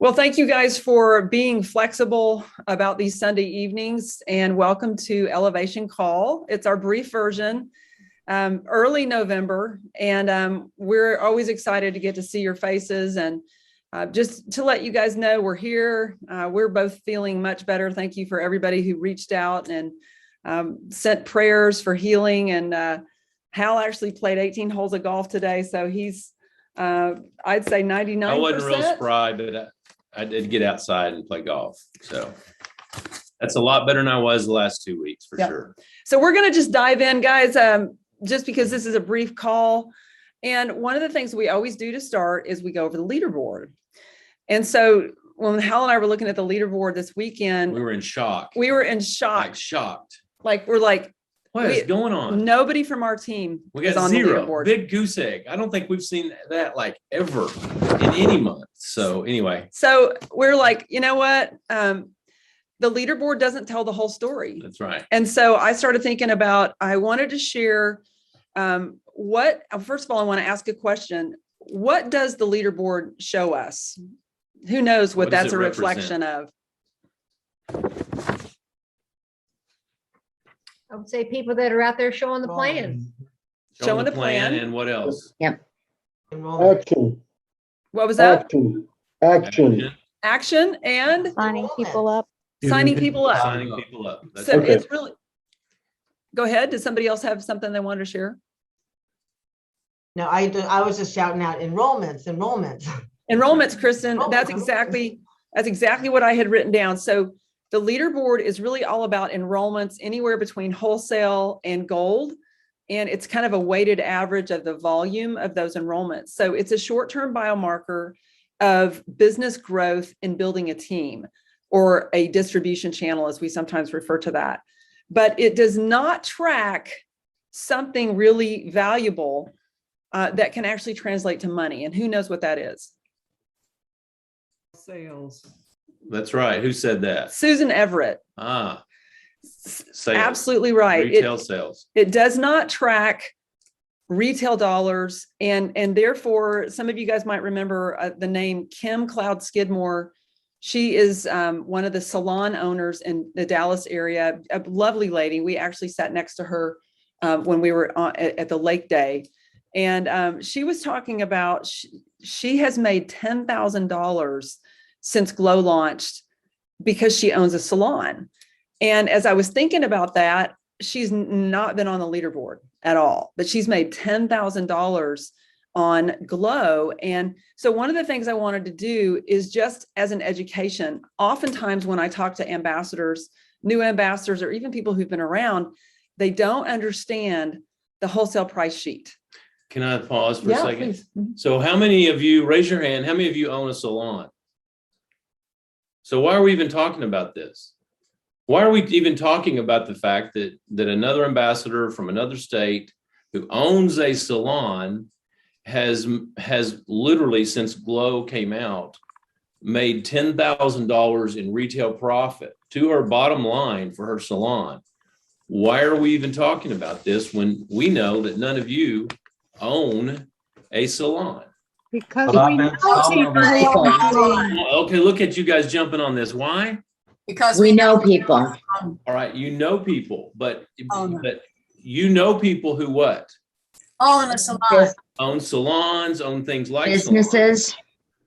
Well, thank you guys for being flexible about these Sunday evenings, and welcome to Elevation Call. It's our brief version, early November, and we're always excited to get to see your faces. And just to let you guys know, we're here. We're both feeling much better. Thank you for everybody who reached out and sent prayers for healing. And Hal actually played 18 holes of golf today, so he's I'd say 99%. I wasn't real spry, but I did get outside and play golf. So that's a lot better than I was the last 2 weeks for sure. So we're going to just dive in, guys, just because this is a brief call. And one of the things we always do to start is we go over the leaderboard. And so when Hal and I were looking at the leaderboard this weekend, we were in shock. Like shocked. Like we're like, what is going on? Nobody from our team is on zero. The leaderboard. Big goose egg. I don't think we've seen that like ever in any month. So anyway. So we're like, you know what? The leaderboard doesn't tell the whole story. That's right. And so I started thinking about, I wanted to share first of all, I want to ask a question. What does the leaderboard show us? Who knows what that's a reflection of? I would say people that are out there showing the plan. Showing the plan. And what else? Yep. Action. What was that? Action and signing people up. Signing people up. So it's really, go ahead. Does somebody else have something they wanted to share? No, I was just shouting out enrollments. Enrollments, Kristen. That's exactly what I had written down. So the leaderboard is really all about enrollments anywhere between wholesale and gold. And it's kind of a weighted average of the volume of those enrollments. So it's a short-term biomarker of business growth in building a team, or a distribution channel, as we sometimes refer to that. But it does not track something really valuable that can actually translate to money. And who knows what that is? sales. That's right. Who said that? Susan Everett. Sales. Absolutely right. Retail sales. It does not track retail dollars. And therefore, some of you guys might remember the name Kim Cloud Skidmore. She is one of the salon owners in the Dallas area, a lovely lady. We actually sat next to her when we were at the Lake Day. And she was talking about, she has made $10,000 since Glow launched because she owns a salon. And as I was thinking about that, she's not been on the leaderboard at all, but she's made $10,000 on Glow. And so one of the things I wanted to do is, just as an education, oftentimes when I talk to ambassadors, new ambassadors, or even people who've been around, they don't understand the wholesale price sheet. Can I pause for a second? Please. So how many of you, raise your hand, how many of you own a salon? So why are we even talking about this? Why are we even talking about the fact that another ambassador from another state who owns a salon has literally, since Glow came out, made $10,000 in retail profit to her bottom line for her salon? Why are we even talking about this when we know that none of you own a salon? Because we know people. Okay, look at you guys jumping on this. Why? Because we know people. All right, you know people, but you know people who what? Own a salon. Own salons, own things like Businesses. salons.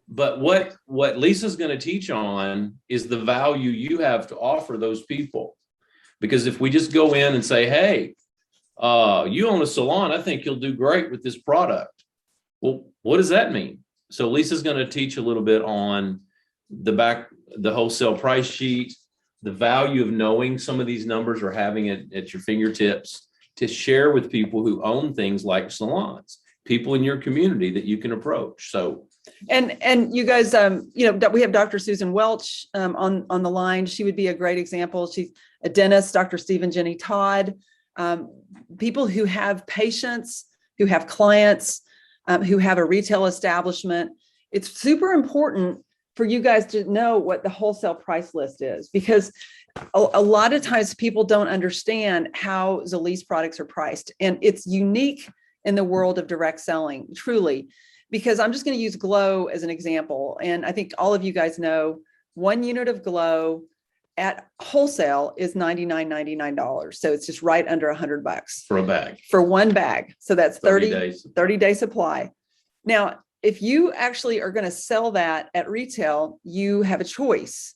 But what Lisa's going to teach on is the value you have to offer those people. Because if we just go in and say, hey, you own a salon, I think you'll do great with this product. Well, what does that mean? So Lisa's going to teach a little bit on the wholesale price sheet, the value of knowing some of these numbers or having it at your fingertips to share with people who own things like salons, people in your community that you can approach. So, and you guys, we have Dr. Susan Welch on the line. She would be a great example. She's a dentist. Dr. Stephen Jenny Todd, people who have patients, who have clients, who have a retail establishment. It's super important for you guys to know what the wholesale price list is, because a lot of times people don't understand how Zalees products are priced, and it's unique in the world of direct selling, truly. because I'm just going to use Glow as an example. And I think all of you guys know 1 unit of Glow at wholesale is $99.99. So it's just right under $100 For a bag. for 1 bag. So that's 30 days. 30-day supply. Now, if you actually are going to sell that at retail, you have a choice.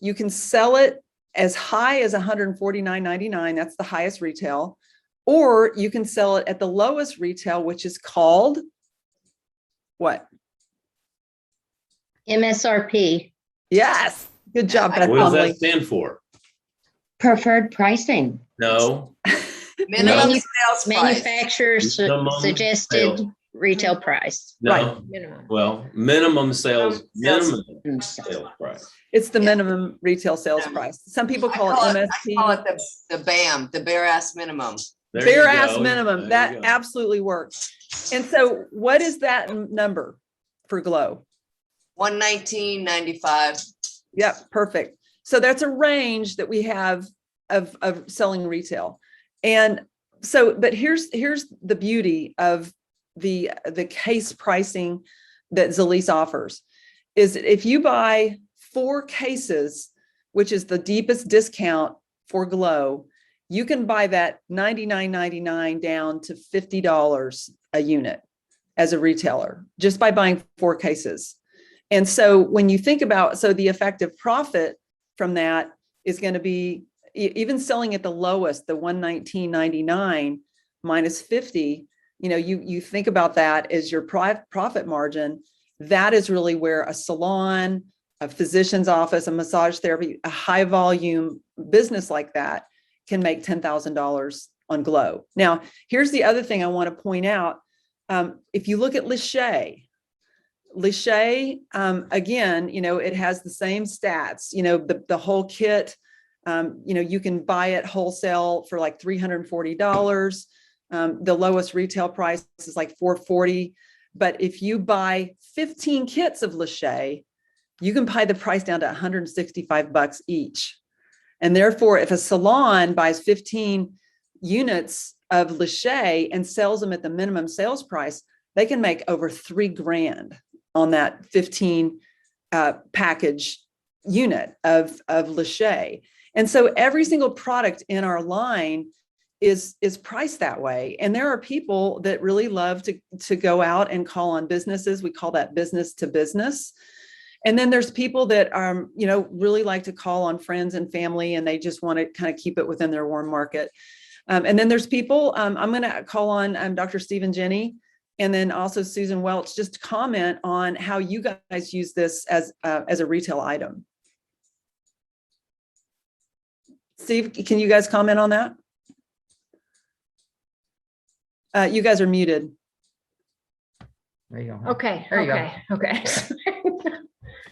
You can sell it as high as $149.99. That's the highest retail. Or you can sell it at the lowest retail, which is called what? MSRP, Yes. Good job, Beth What does Plumley. that stand for? preferred pricing. No. Minimum Manu- sales price. Manufacturer's Minimum suggested sale. retail price. No. Minimum. Well, minimum sales Sales. price. It's the Yeah. minimum retail sales price. Some people call it I MSP. call it the BAM, the bare ass minimum. There you Bare ass go. minimum. There That you go. absolutely works. And so what is that number for Glow? 119.95. Yep, perfect. So that's a range that we have of selling retail. And so, but here's the beauty of the case pricing that Zalise offers is that if you buy 4 cases, which is the deepest discount for Glow, you can buy that $99.99 down to $50 a unit as a retailer, just by buying 4 cases. And so when you think about, so the effective profit from that is going to be even selling at the lowest, the $119.99 minus 50, you think about that as your profit margin. That is really where a salon, a physician's office, a massage therapy, a high volume business like that can make $10,000 on Glow. Now, here's the other thing I want to point out. If you look at Lachey, again, it has the same stats, the whole kit, you can buy it wholesale for like $340. The lowest retail price is like $440. But if you buy 15 kits of Lachey, you can buy the price down to $165 each. And therefore, if a salon buys 15 units of Lachey and sells them at the minimum sales price, they can make over $3,000 on that 15 package unit of Lachey. And so every single product in our line is priced that way. And there are people that really love to go out and call on businesses. We call that business to business. And then there's people that really like to call on friends and family, and they just want to kind of keep it within their warm market. And then there's people, I'm going to call on Dr. Stephen Jenny, and then also Susan Welch, just to comment on how you guys use this as a retail item. Steve, can you guys comment on that? You guys are muted. There you go. Okay, There you go. okay.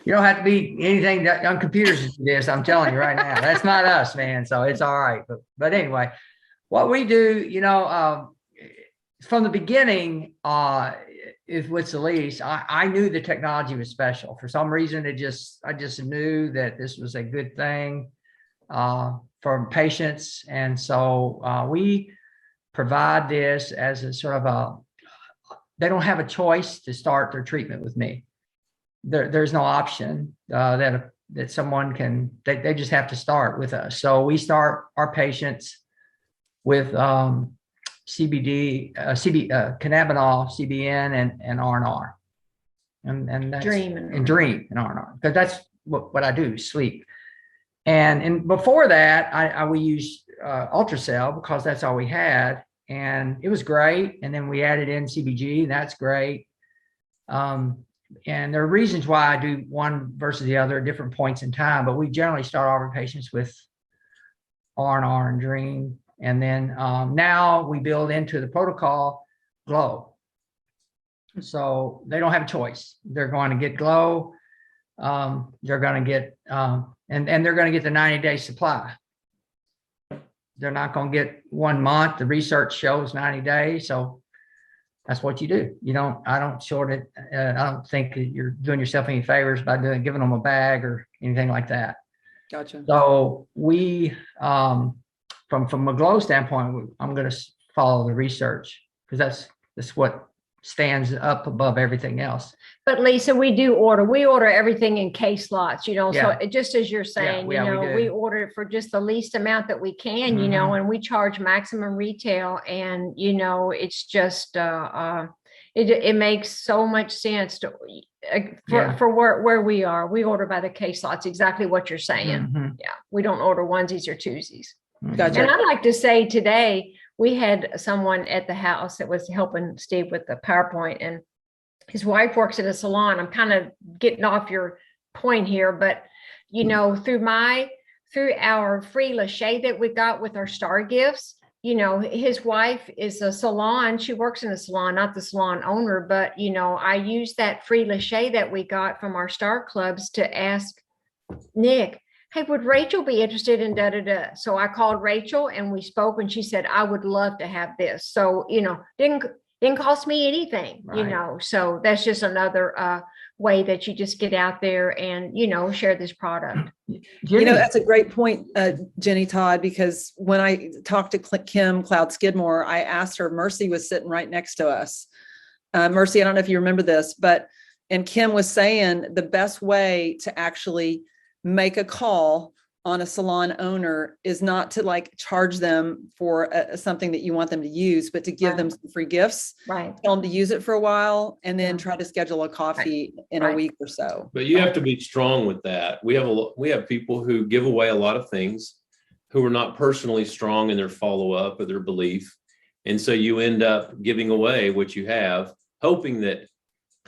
You don't have to be anything on computers to do this. I'm telling you right now, that's not us, man. So it's all right. But anyway, what we do, from the beginning, is with Zalise, I knew the technology was special. For some reason, I just knew that this was a good thing for patients. And so we provide this as a sort of they don't have a choice to start their treatment with me. There's no option that someone can, they just have to start with us. So we start our patients with CBD, cannabinol, CBN, and R&R. And that's Dream and Dream and R&R, because that's what I do, sleep. And before that, we used ultrasound because that's all we had, and it was great. And then we added in CBG, and that's great. And there are reasons why I do one versus the other at different points in time, but we generally start all our patients with R&R and Dream. And then now we build into the protocol Glow. So they don't have a choice. They're going to get Glow. They're going to get, and they're going to get the 90-day supply. They're not going to get 1 month. The research shows 90 days. So that's what you do. I don't short it. I don't think that you're doing yourself any favors by giving them a bag or anything like that. Gotcha. So we, from a Glow standpoint, I'm going to follow the research, because that's what stands up above everything else. But Lisa, we order everything in case lots, you know, so Yeah. it just as you're saying, yeah, you we know, do. we order it for just the least amount that we can, you know, Mhm. and we charge maximum retail and, you know, it's just, it makes so much sense to, Yeah. for where we are, we order by the case lots, exactly what you're saying. Mhm. Yeah, we don't order onesies or twosies. Gotcha. And I'd like to say today, we had someone at the house that was helping Steve with the PowerPoint, and his wife works at a salon. I'm kind of getting off your point here, but you know, through our free lache that we got with our star gifts, you know, his wife is a salon. She works in a salon, not the salon owner, but you know, I used that free lache that we got from our star clubs to ask Nick, hey, would Rachel be interested in da da da? So I called Rachel and we spoke, and she said, I would love to have this. So, you know, didn't cost me anything, you Right. know, so that's just another way that you just get out there and, you know, share this product. You Jenny, know, that's a great point, Jenny Todd, because when I talked to Kim Cloud Skidmore, I asked her, Mercy was sitting right next to us. Mercy, I don't know if you remember this, and Kim was saying the best way to actually make a call on a salon owner is not to like charge them for something that you want them to use, but to give them some free gifts, Right. tell them to use it for a while, and then Yeah. try to schedule a coffee in a Right. week or so. But you have to be strong with that. We have people who give away a lot of things who are not personally strong in their follow-up or their belief. And so you end up giving away what you have, hoping that,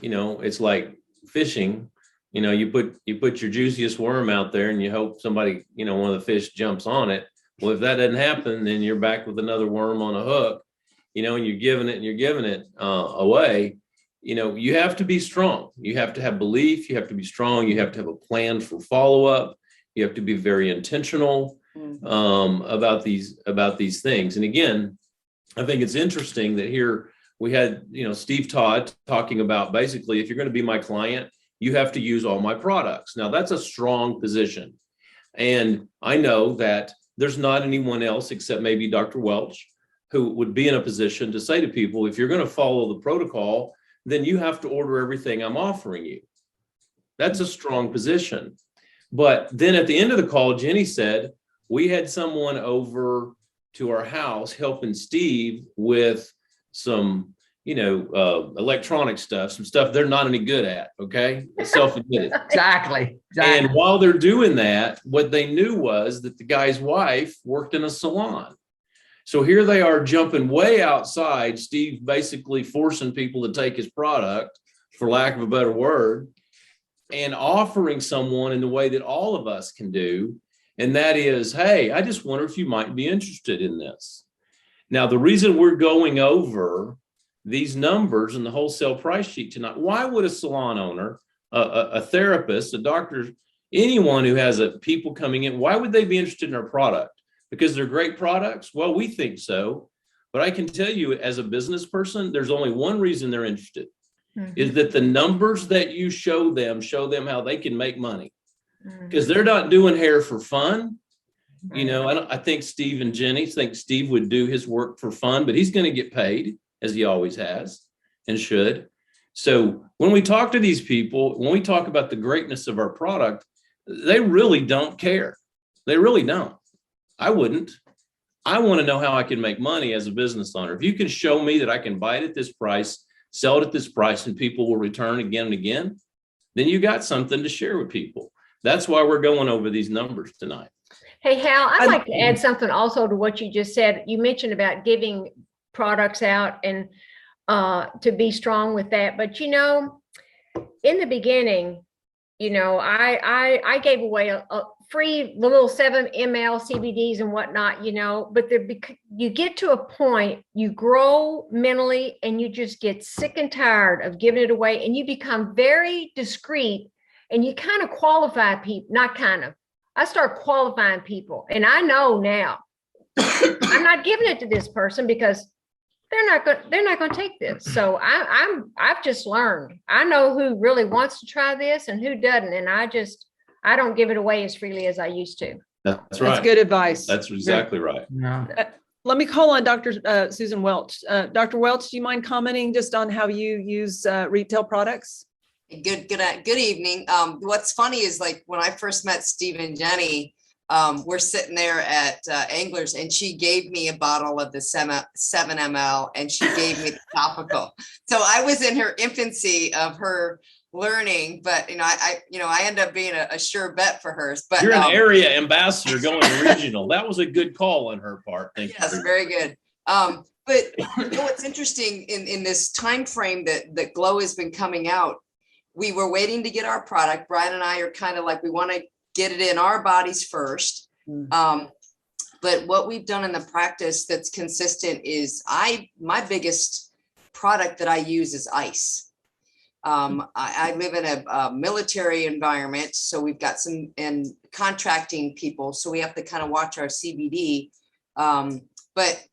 you know, it's like fishing. You know, you put your juiciest worm out there and you hope somebody, you know, one of the fish jumps on it. Well, if that doesn't happen, then you're back with another worm on a hook, you know, and you're giving it away. You know, you have to be strong. You have to have belief. You have to be strong. You have to have a plan for follow-up. You have to be very intentional about these things. And again, I think it's interesting that here we had, you know, Steve Todd talking about basically, if you're going to be my client, you have to use all my products. Now that's a strong position. And I know that there's not anyone else except maybe Dr. Welch who would be in a position to say to people, if you're going to follow the protocol, then you have to order everything I'm offering you. That's a strong position. But then at the end of the call, Jenny said, we had someone over to our house helping Steve with some, you know, electronic stuff, some stuff they're not any good at. Okay. Self-admitted. exactly. And while they're doing that, what they knew was that the guy's wife worked in a salon. So here they are jumping way outside, Steve basically forcing people to take his product, for lack of a better word, and offering someone in the way that all of us can do. And that is, hey, I just wonder if you might be interested in this. Now, the reason we're going over these numbers and the wholesale price sheet tonight, why would a salon owner, a therapist, a doctor, anyone who has people coming in, why would they be interested in our product? Because they're great products? Well, we think so. But I can tell you as a business person, there's only one reason they're interested, is that the numbers that you show them how they can make money. Because they're not doing hair for fun. You know, I think Steve and Jenny think Steve would do his work for fun, but he's going to get paid, as he always has and should. So when we talk to these people, when we talk about the greatness of our product, they really don't care. They really don't. I wouldn't. I want to know how I can make money as a business owner. If you can show me that I can buy it at this price, sell it at this price, and people will return again and again, then you got something to share with people. That's why we're going over these numbers tonight. Hey, Hal, I'd like to add something also to what you just said. You mentioned about giving products out and to be strong with that. But, you know, in the beginning, you know, I gave away a free little 7 ml CBDs and whatnot, you know, but you get to a point, you grow mentally and you just get sick and tired of giving it away, and you become very discreet and you kind of qualify people, not kind of, I start qualifying people. And I know now I'm not giving it to this person because they're not going to take this. So I've just learned, I know who really wants to try this and who doesn't. And I don't give it away as freely as I used to. That's right. That's good advice. That's exactly right. No. Let me call on Dr. Susan Welch. Dr. Welch, do you mind commenting just on how you use retail products? Good evening. What's funny is like when I first met Steve and Jenny, we're sitting there at Anglers and she gave me a bottle of the 7 ml and she gave me the topical. So I was in her infancy of her learning, but I end up being a sure bet for hers. But You're an area ambassador going regional. That was a good call on her part. Thank yes, you. very good. But what's interesting in this time frame that Glow has been coming out, we were waiting to get our product. Brian and I are kind of like, we want to get it in our bodies first. But what we've done in the practice that's consistent is my biggest product that I use is ice. I live in a military environment, so we've got some and contracting people, so we have to kind of watch our CBD. But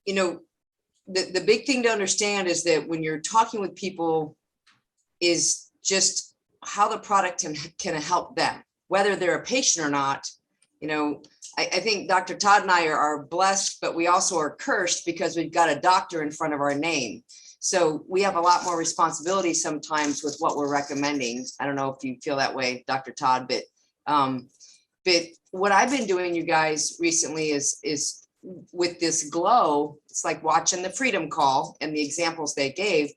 the big thing to understand is that when you're talking with people is just how the product can help them, whether they're a patient or not. I think Dr. Todd and I are blessed, but we also are cursed because we've got a doctor in front of our name. So we have a lot more responsibility sometimes with what we're recommending. I don't know if you feel that way, Dr. Todd, but what I've been doing, you guys, recently is with this Glow, it's like watching the Freedom Call and the examples they gave.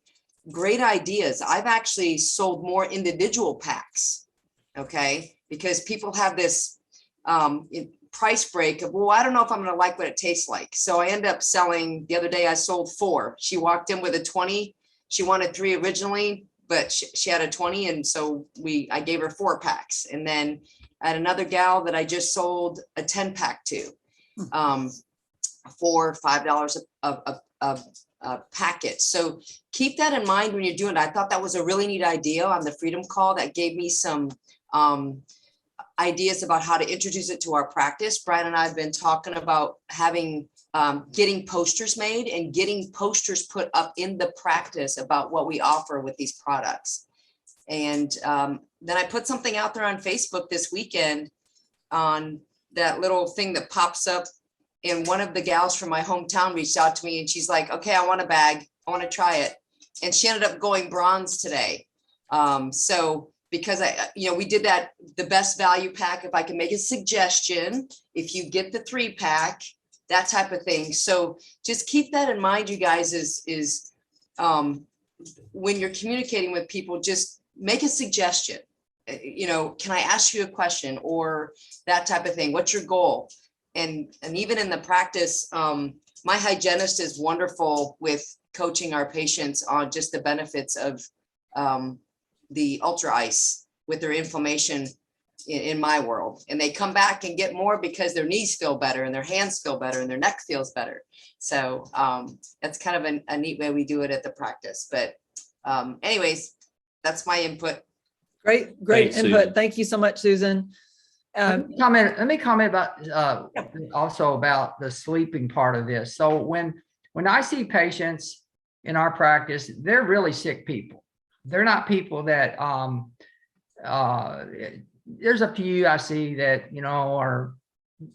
Great ideas. I've actually sold more individual packs, okay? Because people have this price break of, well, I don't know if I'm going to like what it tastes like. So I end up selling, the other day I sold 4. She walked in with a 20. She wanted 3 originally, but she had a 20. And so I gave her 4 packs. And then I had another gal that I just sold a 10 pack to for $5 a packet. So keep that in mind when you're doing it. I thought that was a really neat idea on the Freedom Call that gave me some ideas about how to introduce it to our practice. Brian and I have been talking about getting posters made and getting posters put up in the practice about what we offer with these products. And then I put something out there on Facebook this weekend on that little thing that pops up. And one of the gals from my hometown reached out to me and she's like, okay, I want a bag. I want to try it. And she ended up going bronze today. So because we did that, the best value pack, if I can make a suggestion, if you get the 3 pack, that type of thing. So just keep that in mind, you guys, is when you're communicating with people, just make a suggestion. Can I ask you a question or that type of thing? What's your goal? And even in the practice, my hygienist is wonderful with coaching our patients on just the benefits of the ultra ice with their inflammation in my world. And they come back and get more because their knees feel better and their hands feel better and their neck feels better. So that's kind of a neat way we do it at the practice. But anyways, that's my input. Great Thanks, input. Susan. Thank you so much, Susan. Let me comment about also about the sleeping part of this. So when I see patients in our practice, they're really sick people. They're not people that there's a few I see that are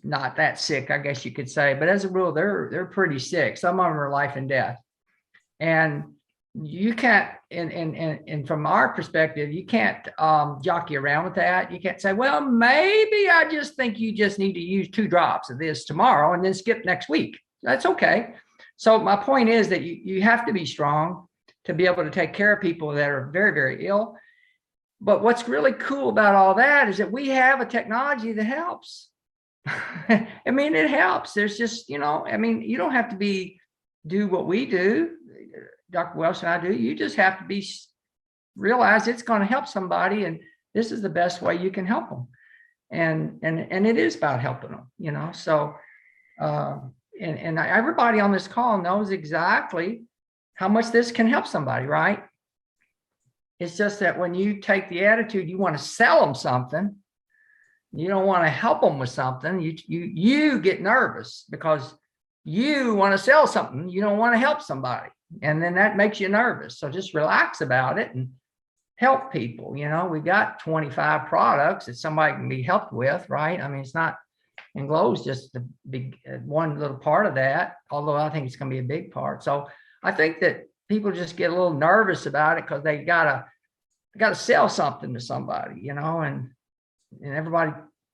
not that sick, I guess you could say, but as a rule, they're pretty sick. Some of them are life and death. And you can't, and from our perspective, you can't jockey around with that. You can't say, well, maybe I just think you just need to use 2 drops of this tomorrow and then skip next week. That's okay. So my point is that you have to be strong to be able to take care of people that are very, very ill. But what's really cool about all that is that we have a technology that helps. I mean, it helps. There's just, you don't have to do what we do. Dr. Welch and I do. You just have to realize it's going to help somebody, and this is the best way you can help them. And it is about helping them, So, and everybody on this call knows exactly how much this can help somebody, right? It's just that when you take the attitude, you want to sell them something, you don't want to help them with something. You get nervous because you want to sell something. You don't want to help somebody. And then that makes you nervous. So just relax about it and help people. We got 25 products that somebody can be helped with, right? I mean, it's not And glow's just the big one little part of that, although I think it's going to be a big part. So I think that people just get a little nervous about it because they gotta sell something to somebody, and everybody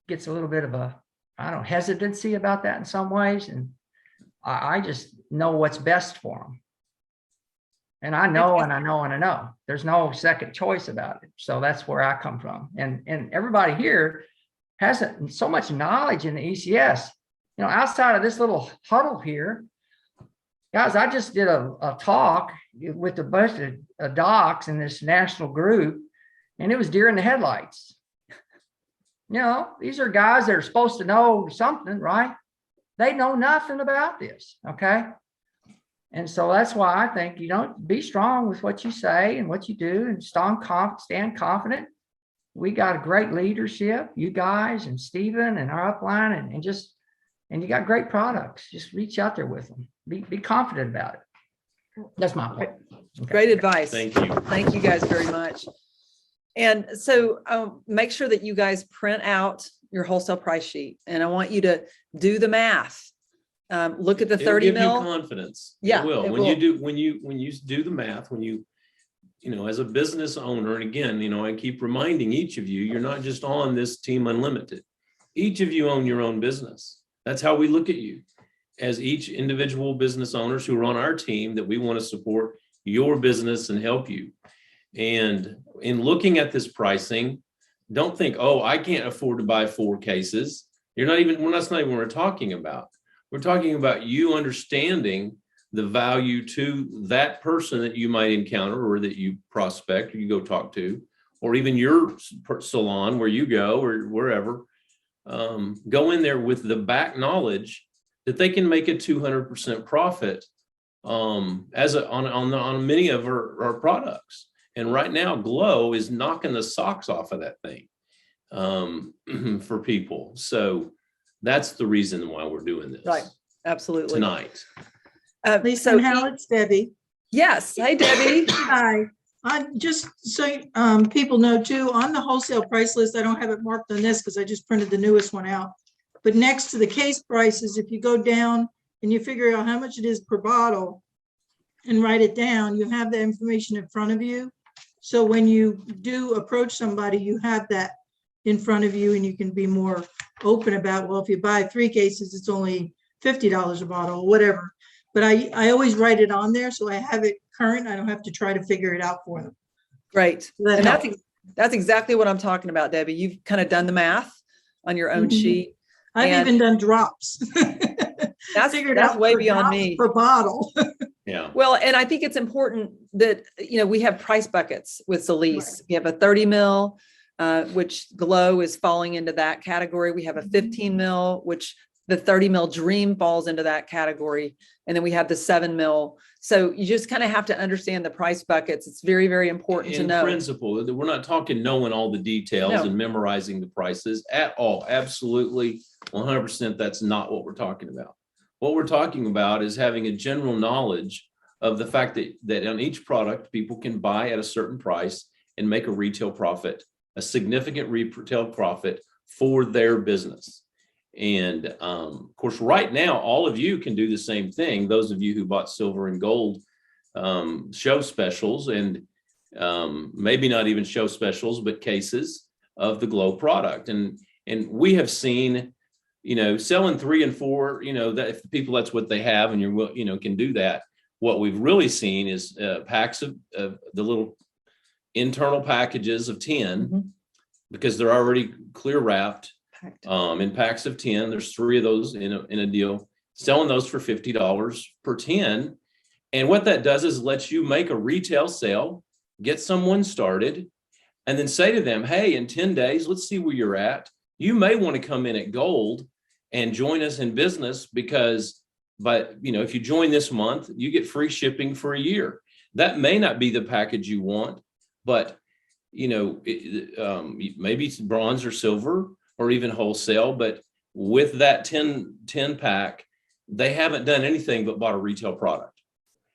gets a little bit of a, I don't know, hesitancy about that in some ways. And I just know what's best for them. And I know, and I know, and I know. There's no second choice about it. So that's where I come from. And everybody here has so much knowledge in the ECS. Outside of this little huddle here, guys, I just did a talk with a bunch of docs in this national group, and it was deer in the headlights. These are guys that are supposed to know something, right? They know nothing about this, okay? And so that's why I think, be strong with what you say and what you do, and stand confident. We got a great leadership, you guys and Stephen and our upline, and you got great products. Just reach out there with them. Be confident about it. That's my point. Okay. Great advice. Thank you. Thank you guys very much. And so make sure that you guys print out your wholesale price sheet, and I want you to do the math. Look at the 30 It'll give mil. you confidence. Yeah, It will. it When will. you do the math, when you as a business owner, and again, I keep reminding each of you, you're not just on this Team Unlimited. Each of you own your own business. That's how we look at you, as each individual business owners who are on our team, that we want to support your business and help you. And in looking at this pricing, don't think, oh, I can't afford to buy 4 cases. That's not even what we're talking about. We're talking about you understanding the value to that person that you might encounter, or that you prospect, or you go talk to, or even your salon where you go, or wherever. Go in there with the back knowledge that they can make a 200% profit on many of our products. And right now, Glow is knocking the socks off of that thing for people. So that's the reason why we're doing this. Right. Absolutely. Tonight. Lisa and Hal, it's Debbie. Yes. Hey, Debbie. Hi. Just so people know too, on the wholesale price list, I don't have it marked on this because I just printed the newest one out. But next to the case prices, if you go down and you figure out how much it is per bottle and write it down, you have the information in front of you. So when you do approach somebody, you have that in front of you, and you can be more open about, well, if you buy 3 cases, it's only $50 a bottle or whatever. But I always write it on there, so I have it current. I don't have to try to figure it out for them. Great. That And helps. that's exactly what I'm talking about, Debbie. You've kind of done the math on your own Mhm. sheet. I've And even done drops. That's Figured that's out way per beyond drop me. Per bottle. Yeah. Well, and I think it's important that, we have price buckets with Solis. We have a 30 mil, which Glow is falling into that category. We have a 15 mil, which the 30 mil Dream falls into that category. And then we have the 7 mil. So you just kind of have to understand the price buckets. It's very, very important to In know. principle, we're not talking knowing all the details No. and memorizing the prices at all. Absolutely, 100%. That's not what we're talking about. What we're talking about is having a general knowledge of the fact that on each product, people can buy at a certain price and make a retail profit, a significant retail profit for their business. And of course, right now, all of you can do the same thing. Those of you who bought silver and gold show specials, and maybe not even show specials, but cases of the Glow product. And we have seen, selling 3 and 4, that if people, that's what they have, and you're, can do that. What we've really seen is packs of the little internal packages of 10, Mhm. because they're already clear wrapped. Packed. In packs of 10, there's 3 of those in a deal, selling those for $50 per 10. And what that does is lets you make a retail sale, get someone started, and then say to them, hey, in 10 days, let's see where you're at. You may want to come in at gold and join us in business, because if you join this month, you get free shipping for a year. That may not be the package you want, but maybe it's bronze or silver, or even wholesale. But with that 10 pack, they haven't done anything but bought a retail product.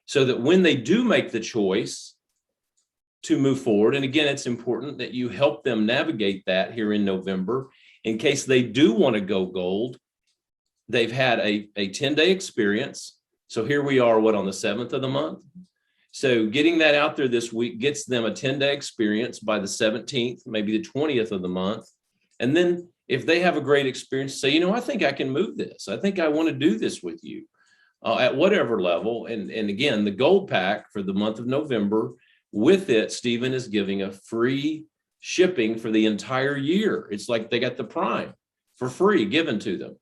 So that when they do make the choice to move forward, and again, it's important that you help them navigate that here in November, in case they do want to go gold, they've had a 10-day experience. So here we are, on the 7th of the month. So getting that out there this week gets them a 10-day experience by the 17th, maybe the 20th of the month. And then if they have a great experience, say, I think I can move this. I think I want to do this with you at whatever level. And again, the gold pack for the month of November, with it, Stephen is giving a free shipping for the entire year. It's like they got the prime for free given to them.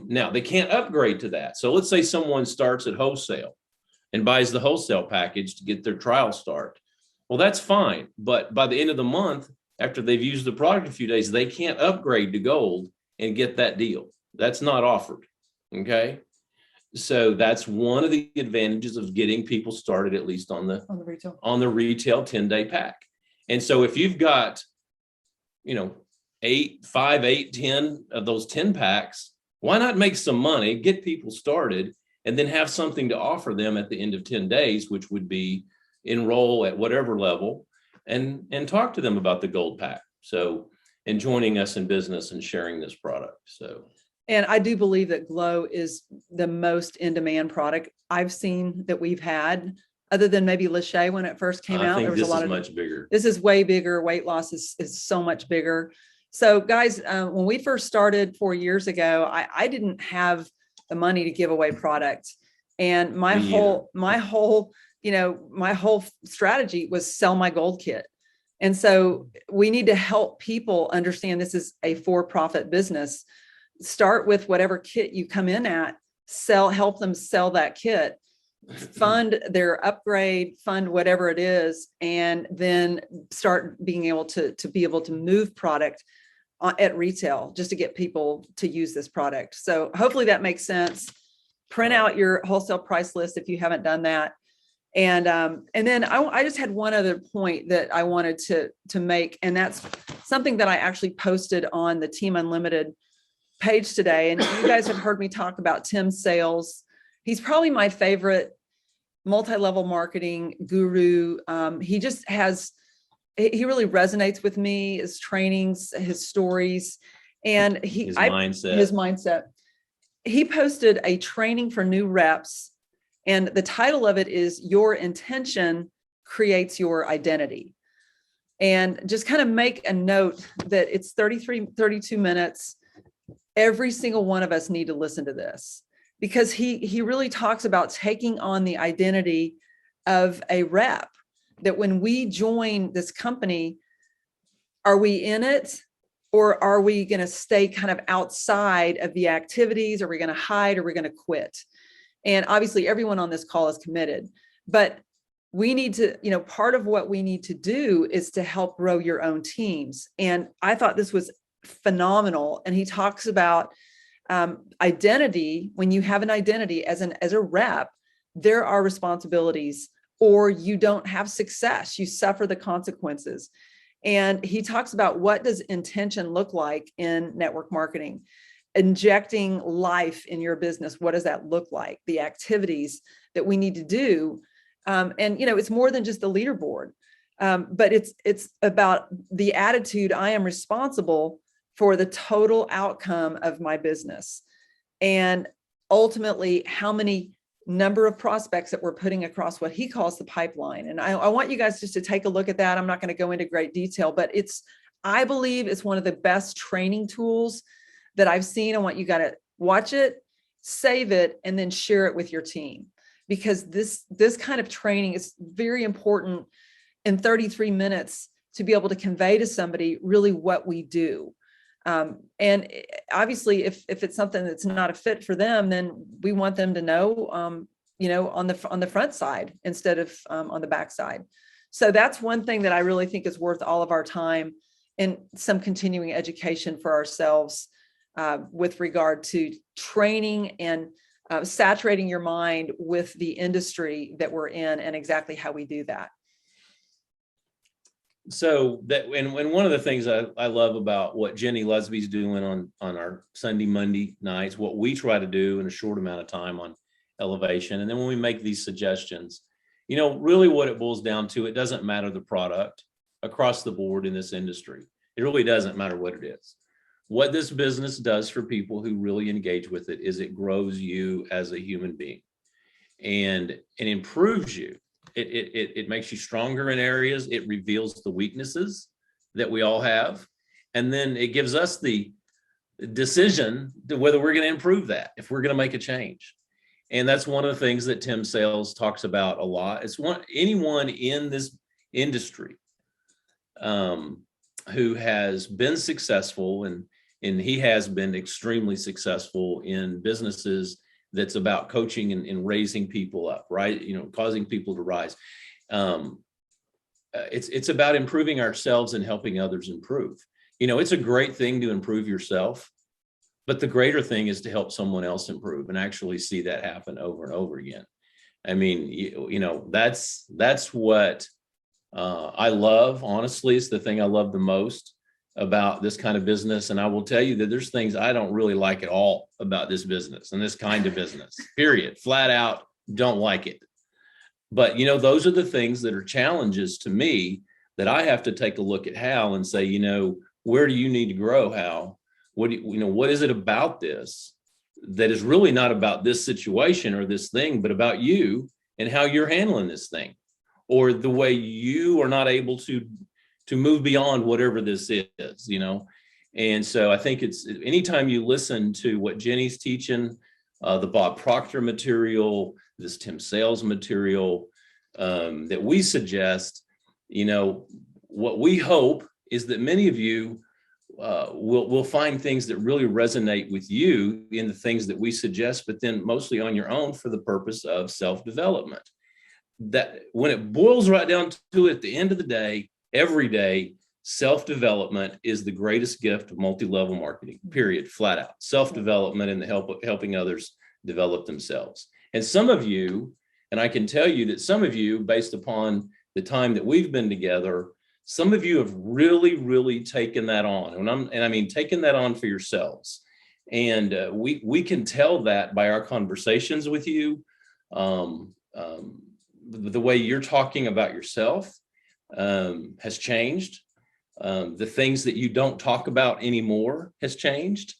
Now they can't upgrade to that. So let's say someone starts at wholesale and buys the wholesale package to get their trial start. Well, that's fine. But by the end of the month, after they've used the product a few days, they can't upgrade to gold and get that deal. That's not offered. Okay. So that's one of the advantages of getting people started, at least on the retail 10-day pack. And so if you've got, 5, 8, 10 of those 10 packs, why not make some money, get people started, and then have something to offer them at the end of 10 days, which would be enroll at whatever level and talk to them about the gold pack. So, and joining us in business and sharing this product. So. And I do believe that Glow is the most in-demand product I've seen that we've had, other than maybe Lachey when it first came out. I think There was this a lot is of much bigger. This is way bigger. Weight loss is so much bigger. So guys, when we first started 4 years ago, I didn't have the money to give away product. And my whole strategy was sell my gold kit. And so we need to help people understand this is a for-profit business. Start with whatever kit you come in at, help them sell that kit, fund their upgrade, fund whatever it is, and then start being able to move product at retail just to get people to use this product. So hopefully that makes sense. Print out your wholesale price list if you haven't done that. And then I just had one other point that I wanted to make, and that's something that I actually posted on the Team Unlimited page today. And you guys have heard me talk about Tim Sales. He's probably my favorite multi-level marketing guru. He really resonates with me, his trainings, his stories, and his mindset. He posted a training for new reps, and the title of it is Your Intention Creates Your Identity. And just kind of make a note that it's 32 minutes. Every single one of us need to listen to this, because he really talks about taking on the identity of a rep, that when we join this company, are we in it, or are we going to stay kind of outside of the activities? Are we going to hide? Or are we going to quit? And obviously everyone on this call is committed, but we need to, part of what we need to do is to help grow your own teams. And I thought this was phenomenal. And he talks about identity. When you have an identity as a rep, there are responsibilities, or you don't have success. You suffer the consequences. And he talks about, what does intention look like in network marketing? Injecting life in your business. What does that look like? The activities that we need to do. And it's more than just the leaderboard, but it's about the attitude. I am responsible for the total outcome of my business, and ultimately how many number of prospects that we're putting across what he calls the pipeline. And I want you guys just to take a look at that. I'm not going to go into great detail, but I believe it's one of the best training tools that I've seen. I want you got to watch it, save it, and then share it with your team, because this kind of training is very important in 33 minutes to be able to convey to somebody really what we do. And obviously if it's something that's not a fit for them, then we want them to know, on the front side instead of on the back side. So that's one thing that I really think is worth all of our time, and some continuing education for ourselves with regard to training and saturating your mind with the industry that we're in and exactly how we do that. So and one of the things I love about what Jenny Lusby's doing on our Sunday, Monday nights, what we try to do in a short amount of time on elevation. And then when we make these suggestions, really what it boils down to, it doesn't matter the product across the board in this industry. It really doesn't matter what it is. what this business does for people who really engage with it is it grows you as a human being, and it improves you. It makes you stronger in areas. It reveals the weaknesses that we all have. And then it gives us the decision to whether we're going to improve that, if we're going to make a change. And that's one of the things that Tim Sales talks about a lot. It's anyone in this industry who has been successful, and he has been extremely successful in businesses that's about coaching and raising people up, right? Causing people to rise. It's about improving ourselves and helping others improve. It's a great thing to improve yourself, but the greater thing is to help someone else improve and actually see that happen over and over again. I mean, that's what I love. Honestly, it's the thing I love the most about this kind of business. And I will tell you that there's things I don't really like at all about this business and this kind of business, period. Flat out don't like it. But, those are the things that are challenges to me that I have to take a look at Hal and say, where do you need to grow, Hal? What is it about this that is really not about this situation or this thing, but about you and how you're handling this thing, or the way you are not able to move beyond whatever this is, And so I think it's anytime you listen to what Jenny's teaching, the Bob Proctor material, this Tim Sales material that we suggest, what we hope is that many of you will find things that really resonate with you in the things that we suggest, but then mostly on your own for the purpose of self-development. That when it boils right down to it, at the end of the day, every day, self-development is the greatest gift of multi-level marketing, period, flat out. Self-development and helping others develop themselves. And some of you, and I can tell you that some of you, based upon the time that we've been together, some of you have really, really taken that on. And I mean, taken that on for yourselves. And we can tell that by our conversations with you, the way you're talking about yourself has changed. The things that you don't talk about anymore has changed.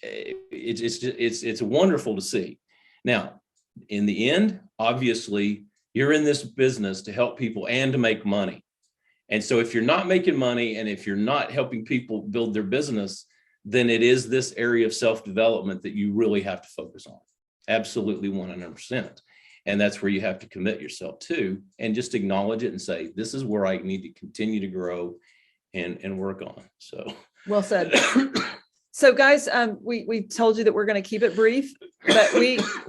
It's wonderful to see. Now, in the end, obviously, you're in this business to help people and to make money. And so if you're not making money and if you're not helping people build their business, then it is this area of self-development that you really have to focus on. Absolutely 100%. And that's where you have to commit yourself to and just acknowledge it and say, this is where I need to continue to grow and work on. So Well said. So guys, we told you that we're going to keep it brief, but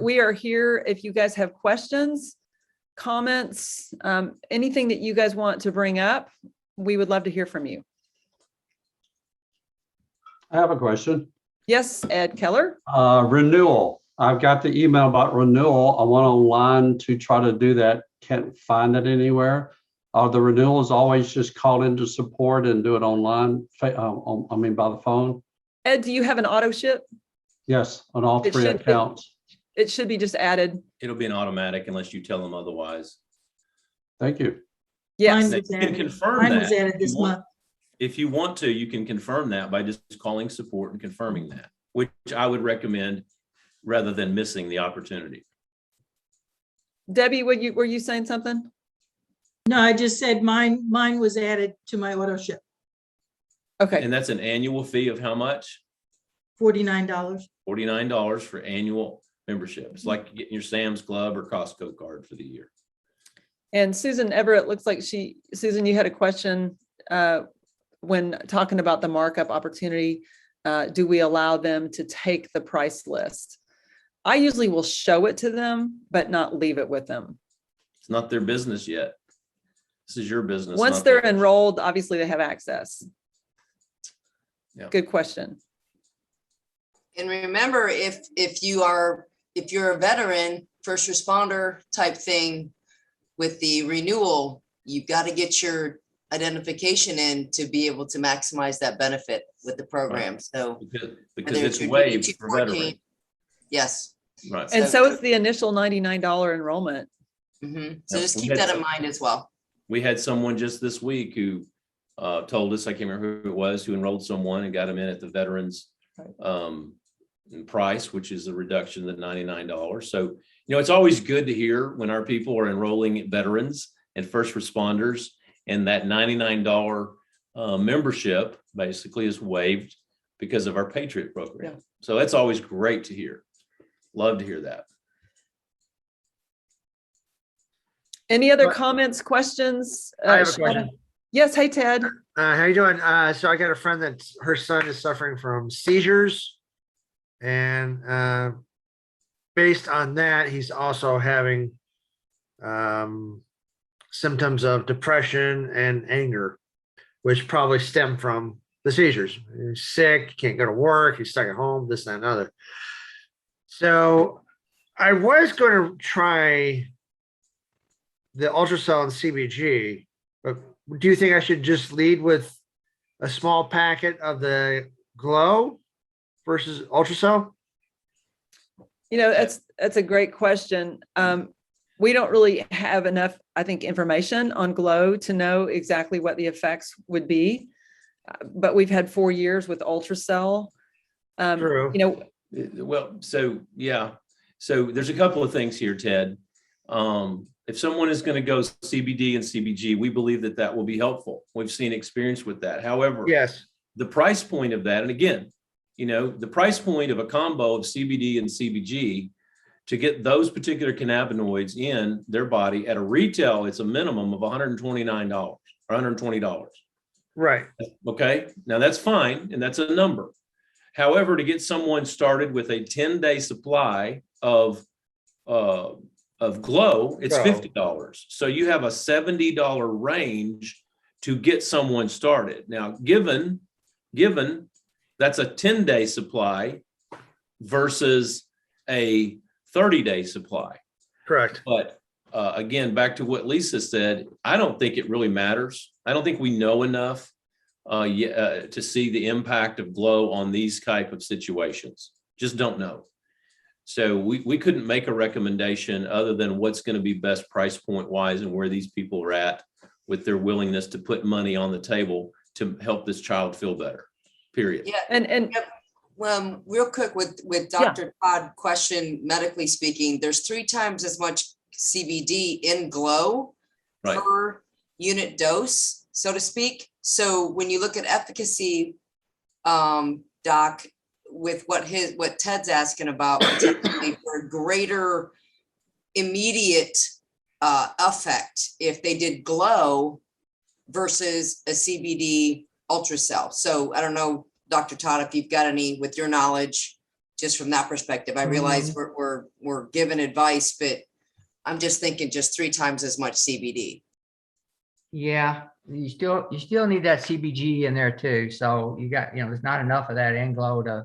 we are here if you guys have questions, comments, anything that you guys want to bring up, we would love to hear from you. I have a question. Yes, Ed Keller. Renewal. I've got the email about renewal. I went online to try to do that. Can't find it anywhere. Are the renewals always just call into support and do it online? By the phone? Ed, do you have an auto ship? Yes, on all three accounts. It should be just added. it'll be an automatic unless you tell them otherwise. Thank you. Yes. Mine Now, was you can added. confirm Mine that was added if this you want. month. If you want to, you can confirm that by just calling support and confirming that, which I would recommend rather than missing the opportunity. Debbie, were you saying something? No, I just said mine was added to my auto ship, Okay. And that's an annual fee of how much? $49. $49 for annual membership. It's like getting your Sam's Club or Costco card for the year. And Susan Everett, looks like Susan, you had a question when talking about the markup opportunity. Do we allow them to take the price list? I usually will show it to them, but not leave it with them. It's not their business yet. This is your business. Once not they're theirs. enrolled, obviously they have access. Yeah. Good question. And remember, if you're a veteran, first responder type thing with the renewal, you've got to get your identification in to be able to maximize that benefit with the program. Right. So because whether it's your waived DD-214 for veterans. yes. Right. And So- so is the initial $99 enrollment. Mhm. So Yeah, just we keep had that in some- mind as well. We had someone just this week who told us, I can't remember who it was, who enrolled someone and got them in at the veterans price, which is a reduction of the $99. So, it's always good to hear when our people are enrolling veterans and first responders, and that $99 membership basically is waived because of our Patriot program. Yeah. So that's always great to hear. Love to hear that. Any other comments, questions? I have a Shauna? question. Yes. Hey, Ted. How you doing? So I got a friend that her son is suffering from seizures, and based on that, he's also having symptoms of depression and anger, which probably stem from the seizures. He's sick, can't go to work, he's stuck at home, this, that, and other. So I was going to try the ultrasound CBG, but do you think I should just lead with a small packet of the glow versus ultrasound? That's a great question. We don't really have enough, I think, information on glow to know exactly what the effects would be. But we've had 4 years with ultrasound. True. Well, so yeah. So there's a couple of things here, Ted. If someone is going to go CBD and CBG, we believe that will be helpful. We've seen experience with that. However, Yes. the price point of that, and again, the price point of a combo of CBD and CBG to get those particular cannabinoids in their body at a retail, it's a minimum of $129 or $120. Right. Okay. Now that's fine. And that's a number. However, to get someone started with a 10-day supply of glow, it's $50. So you have a $70 range to get someone started. Now, given that's a 10-day supply versus a 30-day supply. Correct. But again, back to what Lisa said, I don't think it really matters. I don't think we know enough to see the impact of glow on these type of situations. Just don't know. So we couldn't make a recommendation other than what's going to be best price point wise and where these people are at with their willingness to put money on the table to help this child feel better, period. Yeah. And Real quick with Dr. Todd question, medically speaking, there's 3 times as much CBD in glow per unit dose, so to speak. So when you look at efficacy, Doc, with what Ted's asking about, for greater immediate effect if they did glow versus a CBD ultrasound. So I don't know, Dr. Todd, if you've got any with your knowledge, just from that perspective. I realize we're given advice, but I'm just thinking just 3 times as much CBD. Yeah, you still need that CBG in there too. So you got, there's not enough of that in glow to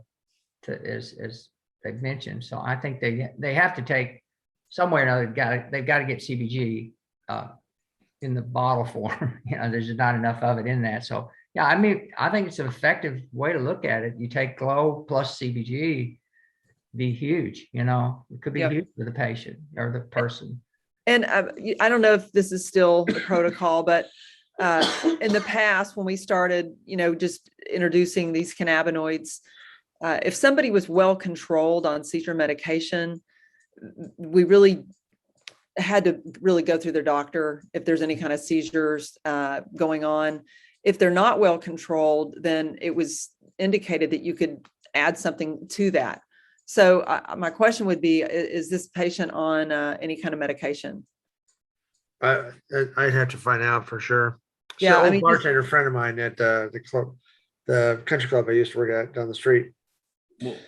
as they've mentioned. So I think they have to take somewhere or another. They've got to get CBG in the bottle form. There's just not enough of it in that. So yeah, I mean, I think it's an effective way to look at it. You take glow plus CBG, be huge. It could be huge for the patient or the person. And I don't know if this is still the protocol, but in the past, when we started, just introducing these cannabinoids, if somebody was well controlled on seizure medication, we really had to really go through their doctor if there's any kind of seizures going on. If they're not well controlled, then it was indicated that you could add something to that. So my question would be, is this patient on any kind of medication? I'd have to find out for sure. Yeah, So, bartender friend of mine at the club, the country club I used to work at down the street.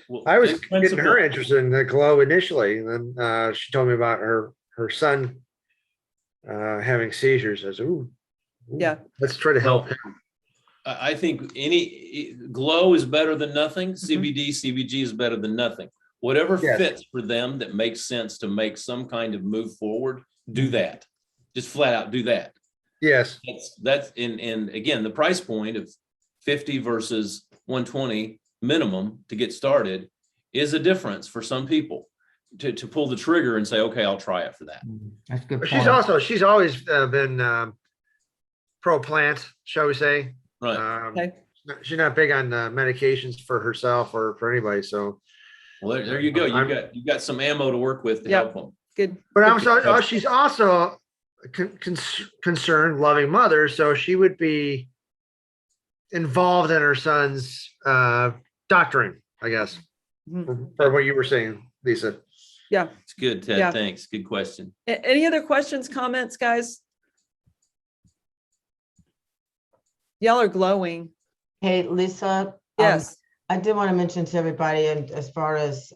Well, I was in getting principle- her interested in the glow initially, and then she told me about her son having seizures. I said, ooh, Yeah. let's try to help him. I think any glow is better than nothing. CBD, CBG is better than nothing. Whatever Yes. fits for them that makes sense to make some kind of move forward, do that. Just flat out do that. Yes. That's and again, the price point of 50 versus 120 minimum to get started is a difference for some people to pull the trigger and say, okay, I'll try it for that. That's a good But point. she's always been pro-plant, shall we say. Right. Okay. She's not big on medications for herself or for anybody. So, Well, there you go. You've got some ammo to work with to Yep. help them. Good. but Good. I'm so she's also a concerned, loving mother. So she would be involved in her son's doctoring, I guess, Mhm. for what you were saying, Lisa. Yeah. It's good, Ted. Yeah. Thanks. Good question. Any other questions, comments, guys? Y'all are glowing. Hey, Lisa. Yes. I did want to mention to everybody, and as far as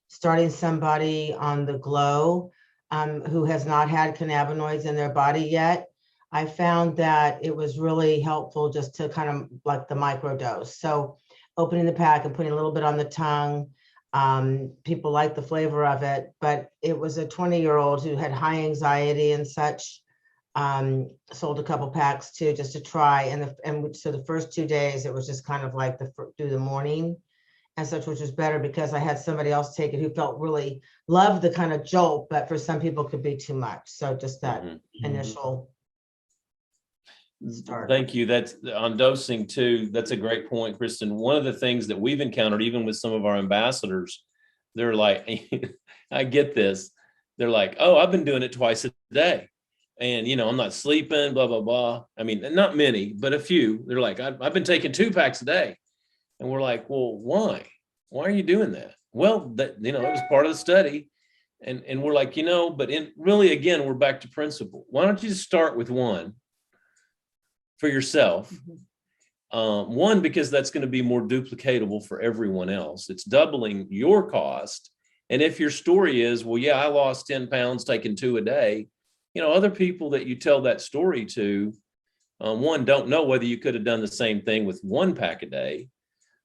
starting somebody on the glow who has not had cannabinoids in their body yet, I found that it was really helpful just to kind of like the microdose. So opening the pack and putting a little bit on the tongue. People like the flavor of it, but it was a 20-year-old who had high anxiety and such. Sold a couple packs too, just to try. And so the first 2 days, it was just kind of like through the morning and such, which was better because I had somebody else take it who loved the kind of jolt, but for some people could be too much. So just that initial start. Thank you. That's on dosing too. That's a great point, Kristen. One of the things that we've encountered, even with some of our ambassadors, they're like, I get this. They're like, oh, I've been doing it twice a day. And, I'm not sleeping, blah, blah, blah. I mean, not many, but a few. They're like, I've been taking 2 packs a day. And we're like, well, why? Why are you doing that? Well, it was part of the study. And we're like, but really, again, we're back to principle. Why don't you just start with 1 for yourself? One, because that's going to be more duplicatable for everyone else. It's doubling your cost. And if your story is, well, yeah, I lost 10 pounds taking 2 a day. Other people that you tell that story to, one, don't know whether you could have done the same thing with 1 pack a day.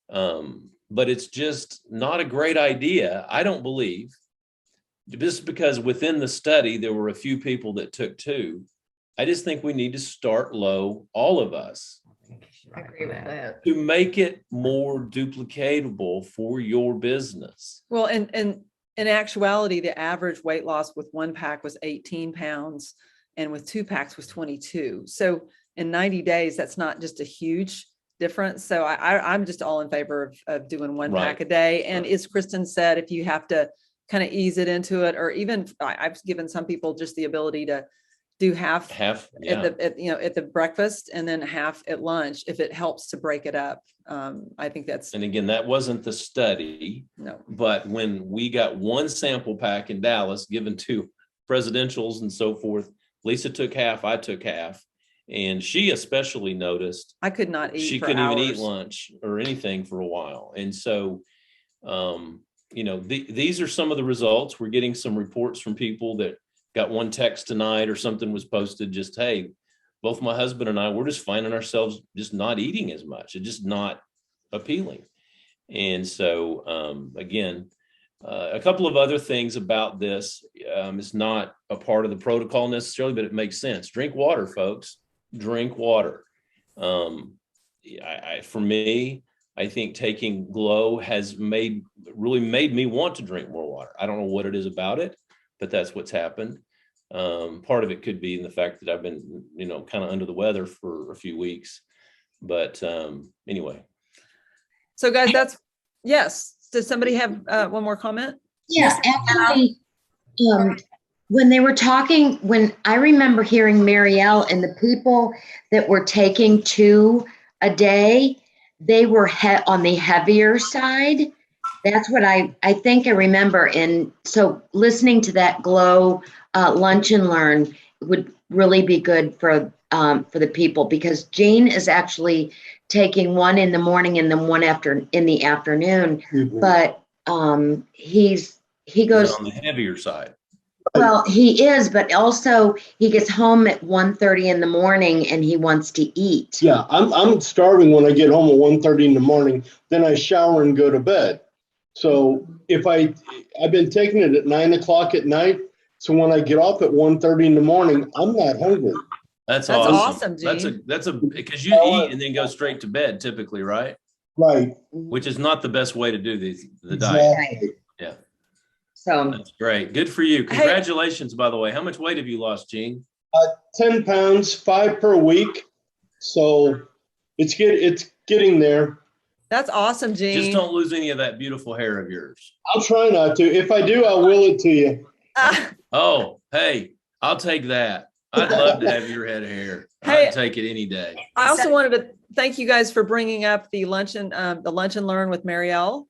But it's just not a great idea, I don't believe, just because within the study, there were a few people that took 2. I just think we need to start low, all of us, I agree with that. to make it more duplicatable for your business. Well, and in actuality, the average weight loss with 1 pack was 18 pounds and with 2 packs was 22. So in 90 days, that's not just a huge difference. So I'm just all in favor of doing 1 Right. pack a day. And as Kristen said, if you have to kind of ease it into it, or even I've given some people just the ability to do half Yeah. at the breakfast and then half at lunch, if it helps to break it up. I think that's, And again, that wasn't the study, no. but when we got 1 sample pack in Dallas given to presidentials and so forth, Lisa took half, I took half. And she especially noticed I could not eat. she for couldn't even hours. eat lunch or anything for a while. And so, these are some of the results. We're getting some reports from people that got 1 text tonight or something was posted, just, hey, both my husband and I, we're just finding ourselves just not eating as much. It's just not appealing. And so, again, a couple of other things about this. It's not a part of the protocol necessarily, but it makes sense. Drink water, folks. Drink water. For me, I think taking Glow has really made me want to drink more water. I don't know what it is about it, but that's what's happened. Part of it could be in the fact that I've been, kind of under the weather for a few weeks. But anyway. So guys, yes. Does somebody have one more comment? Yeah, actually, when they were talking, when I remember hearing Marielle and the people that were taking 2 a day, they were on the heavier side. That's what I think I remember. And so listening to that Glow Lunch and Learn would really be good for the people, because Jane is actually taking 1 in the morning and then 1 in the afternoon. But he goes on the heavier side. Well, he is, but also he gets home at 1:30 in the morning and he wants to eat. Yeah, I'm starving when I get home at 1:30 in the morning. Then I shower and go to bed. So if I've been taking it at 9 o'clock at night. So when I get off at 1:30 in the morning, I'm not hungry. That's awesome, Gene. That's because you eat and then go straight to bed typically, right? Right. Which is not the best way to do the Exactly. diet. Yeah. So that's great. Good for you. Congratulations, by the way. How much weight have you lost, Gene? 10 pounds, 5 per week. So it's getting there. That's awesome, Just Gene. don't lose any of that beautiful hair of yours. I'll try not to. If I do, I'll will it to you. Oh, hey, I'll take that. I'd love to have your head of hair. Hey. I'd take it any day. I also wanted to thank you guys for bringing up the lunch and learn with Marielle.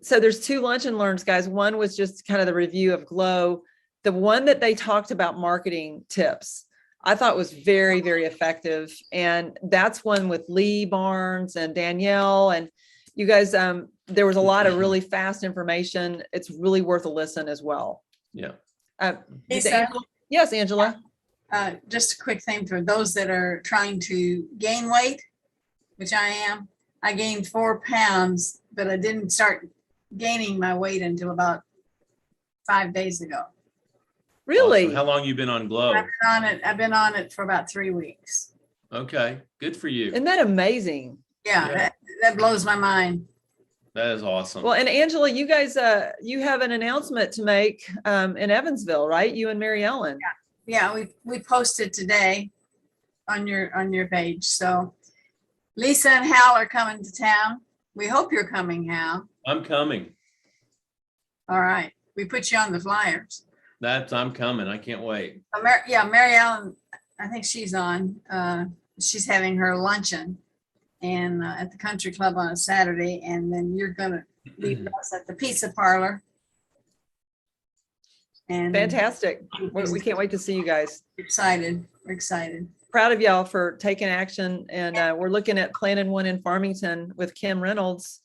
So there's 2 lunch and learns, guys. One was just kind of the review of Glow. The one that they talked about marketing tips, I thought was very, very effective. And that's one with Lee Barnes and Danielle. And you guys, there was a lot of really fast information. It's really worth a listen as well. Yeah. Lisa? Yes, Angela. Just a quick thing for those that are trying to gain weight, which I am. I gained 4 pounds, but I didn't start gaining my weight until about 5 days ago. Really? Awesome. How long you been on Glow? I've been on it for about 3 weeks. Okay, good for you. Isn't that amazing? Yeah, that blows my mind. That is awesome. Well, and Angela, you guys, you have an announcement to make in Evansville, right? You and Mary Ellen. Yeah, we posted today on your page. So Lisa and Hal are coming to town. We hope you're coming, Hal. I'm coming. All right. We put you on the flyers. I'm coming. I can't wait. Mary Ellen, I think she's on. She's having her luncheon and at the country club on a Saturday, and then you're gonna leave us at the pizza parlor. And Fantastic. We can't wait to see you guys. Excited. We're excited. Proud of y'all for taking action. And we're looking at planning one in Farmington with Kim Reynolds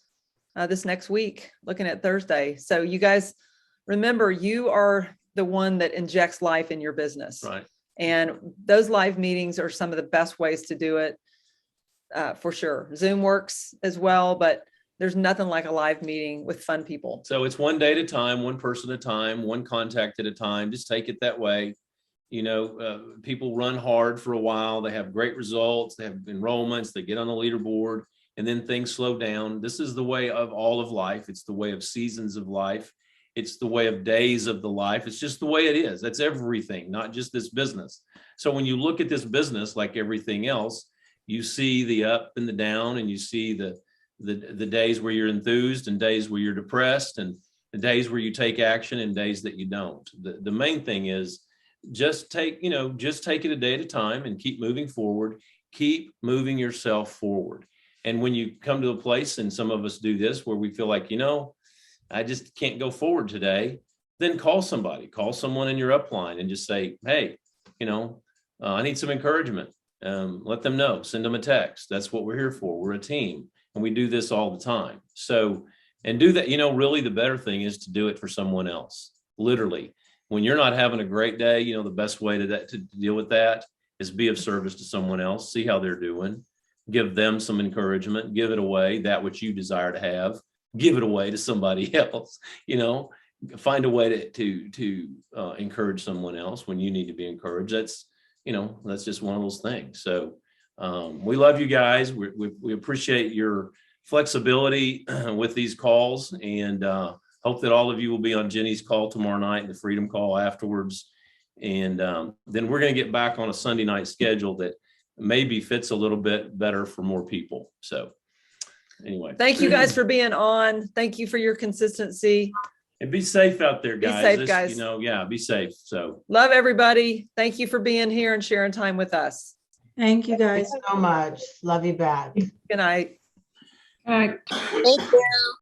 this next week, looking at Thursday. So you guys remember, you are the one that injects life in your business. Right. And those live meetings are some of the best ways to do it, for sure. Zoom works as well, but there's nothing like a live meeting with fun people. So it's one day at a time, one person at a time, one contact at a time. Just take it that way. You know, people run hard for a while. They have great results. They have enrollments. They get on the leaderboard, and then things slow down. This is the way of all of life. It's the way of seasons of life. It's the way of days of the life. It's just the way it is. That's everything, not just this business. So when you look at this business, like everything else, you see the up and the down, and you see the days where you're enthused and days where you're depressed, and the days where you take action and days that you don't. The main thing is just take it a day at a time and keep moving forward. Keep moving yourself forward. And when you come to a place, and some of us do this, where we feel like, I just can't go forward today, then call someone in your upline and just say, hey, I need some encouragement. Let them know, send them a text. That's what we're here for. We're a team, and we do this all the time. So, and do that, really the better thing is to do it for someone else. Literally, when you're not having a great day, the best way to deal with that is be of service to someone else, see how they're doing, give them some encouragement, give it away, that which you desire to have, give it away to somebody else, find a way to encourage someone else when you need to be encouraged. That's just one of those things. So we love you guys. We appreciate your flexibility with these calls, and hope that all of you will be on Jenny's call tomorrow night and the Freedom Call afterwards. And then we're going to get back on a Sunday night schedule that maybe fits a little bit better for more people. So anyway. Thank you guys for being on. Thank you for your consistency. And be safe out there, guys. Be safe, guys. Be safe. So love everybody. Thank you for being here and sharing time with us. Thank you, guys. Thanks so much. Love you back. Good night. All right. Thank you.